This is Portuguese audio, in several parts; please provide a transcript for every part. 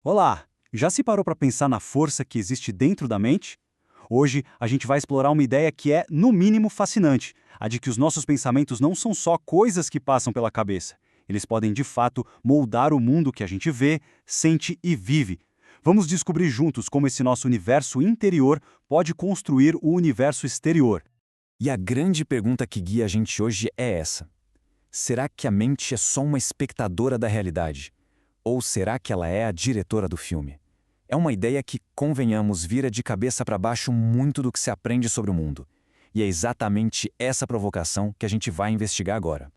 Olá! Já se parou para pensar na força que existe dentro da mente? Hoje a gente vai explorar uma ideia que é, no mínimo, fascinante: a de que os nossos pensamentos não são só coisas que passam pela cabeça. Eles podem, de fato, moldar o mundo que a gente vê, sente e vive. Vamos descobrir juntos como esse nosso universo interior pode construir o universo exterior. E a grande pergunta que guia a gente hoje é essa: será que a mente é só uma espectadora da realidade? Ou será que ela é a diretora do filme? É uma ideia que, convenhamos, vira de cabeça para baixo muito do que se aprende sobre o mundo. E é exatamente essa provocação que a gente vai investigar agora.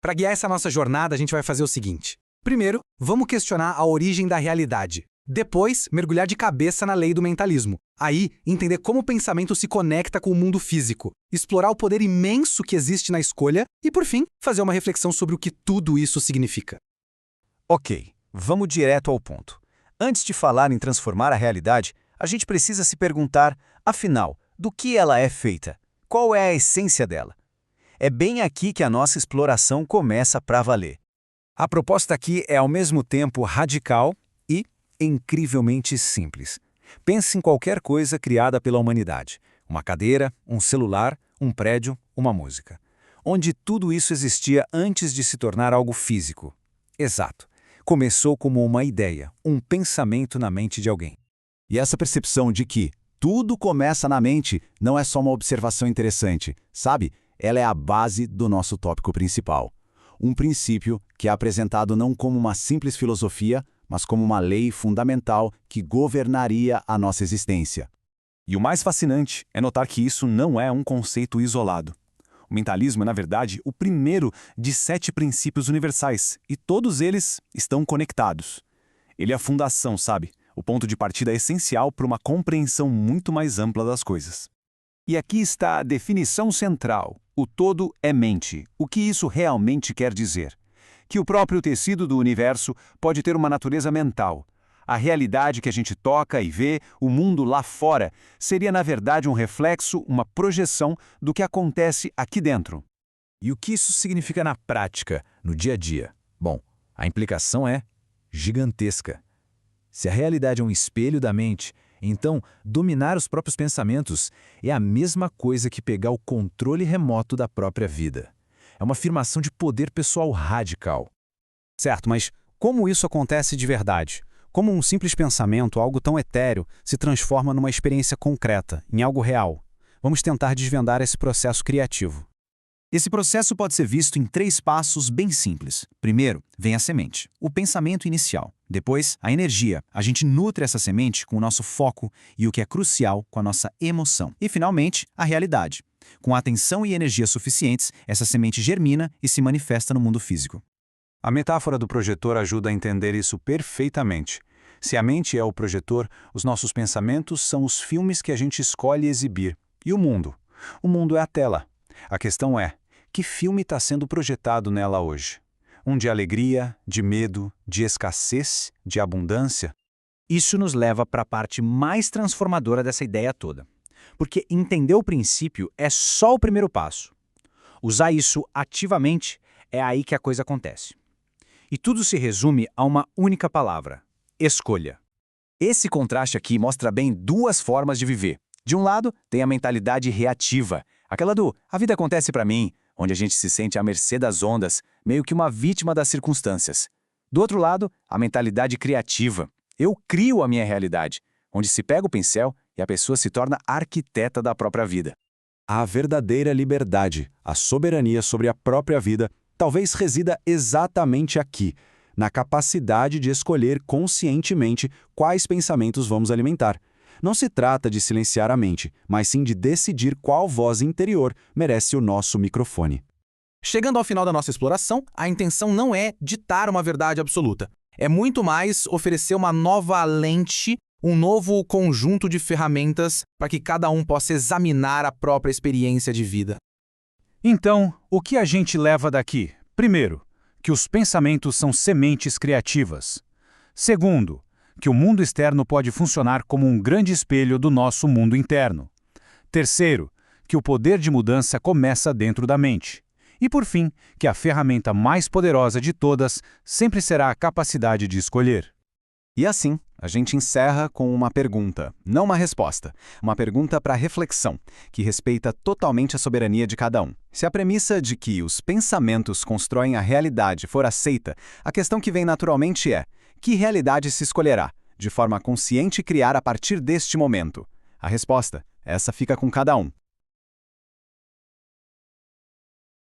Para guiar essa nossa jornada, a gente vai fazer o seguinte. Primeiro, vamos questionar a origem da realidade. Depois, mergulhar de cabeça na lei do mentalismo. Aí, entender como o pensamento se conecta com o mundo físico. Explorar o poder imenso que existe na escolha. E, por fim, fazer uma reflexão sobre o que tudo isso significa. Ok, vamos direto ao ponto. Antes de falar em transformar a realidade, a gente precisa se perguntar, afinal, do que ela é feita? Qual é a essência dela? É bem aqui que a nossa exploração começa para valer. A proposta aqui é ao mesmo tempo radical e incrivelmente simples. Pense em qualquer coisa criada pela humanidade: uma cadeira, um celular, um prédio, uma música. Onde tudo isso existia antes de se tornar algo físico. Exato. Começou como uma ideia, um pensamento na mente de alguém. E essa percepção de que tudo começa na mente não é só uma observação interessante, sabe? Ela é a base do nosso tópico principal. Um princípio que é apresentado não como uma simples filosofia, mas como uma lei fundamental que governaria a nossa existência. E o mais fascinante é notar que isso não é um conceito isolado. O mentalismo é, na verdade, o primeiro de 7 princípios universais, e todos eles estão conectados. Ele é a fundação, sabe? O ponto de partida essencial para uma compreensão muito mais ampla das coisas. E aqui está a definição central. O todo é mente. O que isso realmente quer dizer? Que o próprio tecido do universo pode ter uma natureza mental. A realidade que a gente toca e vê, o mundo lá fora, seria na verdade um reflexo, uma projeção do que acontece aqui dentro. E o que isso significa na prática, no dia a dia? Bom, a implicação é gigantesca. Se a realidade é um espelho da mente, então dominar os próprios pensamentos é a mesma coisa que pegar o controle remoto da própria vida. É uma afirmação de poder pessoal radical. Certo, mas como isso acontece de verdade? Como um simples pensamento, algo tão etéreo, se transforma numa experiência concreta, em algo real? Vamos tentar desvendar esse processo criativo. Esse processo pode ser visto em 3 passos bem simples. Primeiro, vem a semente, o pensamento inicial. Depois, a energia. A gente nutre essa semente com o nosso foco e, o que é crucial, com a nossa emoção. E, finalmente, a realidade. Com atenção e energia suficientes, essa semente germina e se manifesta no mundo físico. A metáfora do projetor ajuda a entender isso perfeitamente. Se a mente é o projetor, os nossos pensamentos são os filmes que a gente escolhe exibir. E o mundo? O mundo é a tela. A questão é: que filme está sendo projetado nela hoje? Um de alegria, de medo, de escassez, de abundância? Isso nos leva para a parte mais transformadora dessa ideia toda. Porque entender o princípio é só o primeiro passo. Usar isso ativamente é aí que a coisa acontece. E tudo se resume a uma única palavra: escolha. Esse contraste aqui mostra bem 2 formas de viver. De um lado, tem a mentalidade reativa, aquela do "a vida acontece para mim", onde a gente se sente à mercê das ondas, meio que uma vítima das circunstâncias. Do outro lado, a mentalidade criativa. Eu crio a minha realidade, onde se pega o pincel e a pessoa se torna arquiteta da própria vida. A verdadeira liberdade, a soberania sobre a própria vida, talvez resida exatamente aqui, na capacidade de escolher conscientemente quais pensamentos vamos alimentar. Não se trata de silenciar a mente, mas sim de decidir qual voz interior merece o nosso microfone. Chegando ao final da nossa exploração, a intenção não é ditar uma verdade absoluta. É muito mais oferecer uma nova lente, um novo conjunto de ferramentas para que cada um possa examinar a própria experiência de vida. Então, o que a gente leva daqui? Primeiro, que os pensamentos são sementes criativas. Segundo, que o mundo externo pode funcionar como um grande espelho do nosso mundo interno. Terceiro, que o poder de mudança começa dentro da mente. E por fim, que a ferramenta mais poderosa de todas sempre será a capacidade de escolher. E assim, a gente encerra com uma pergunta, não uma resposta. Uma pergunta para reflexão, que respeita totalmente a soberania de cada um. Se a premissa de que os pensamentos constroem a realidade for aceita, a questão que vem naturalmente é: que realidade se escolherá, de forma consciente criar a partir deste momento? A resposta, essa fica com cada um.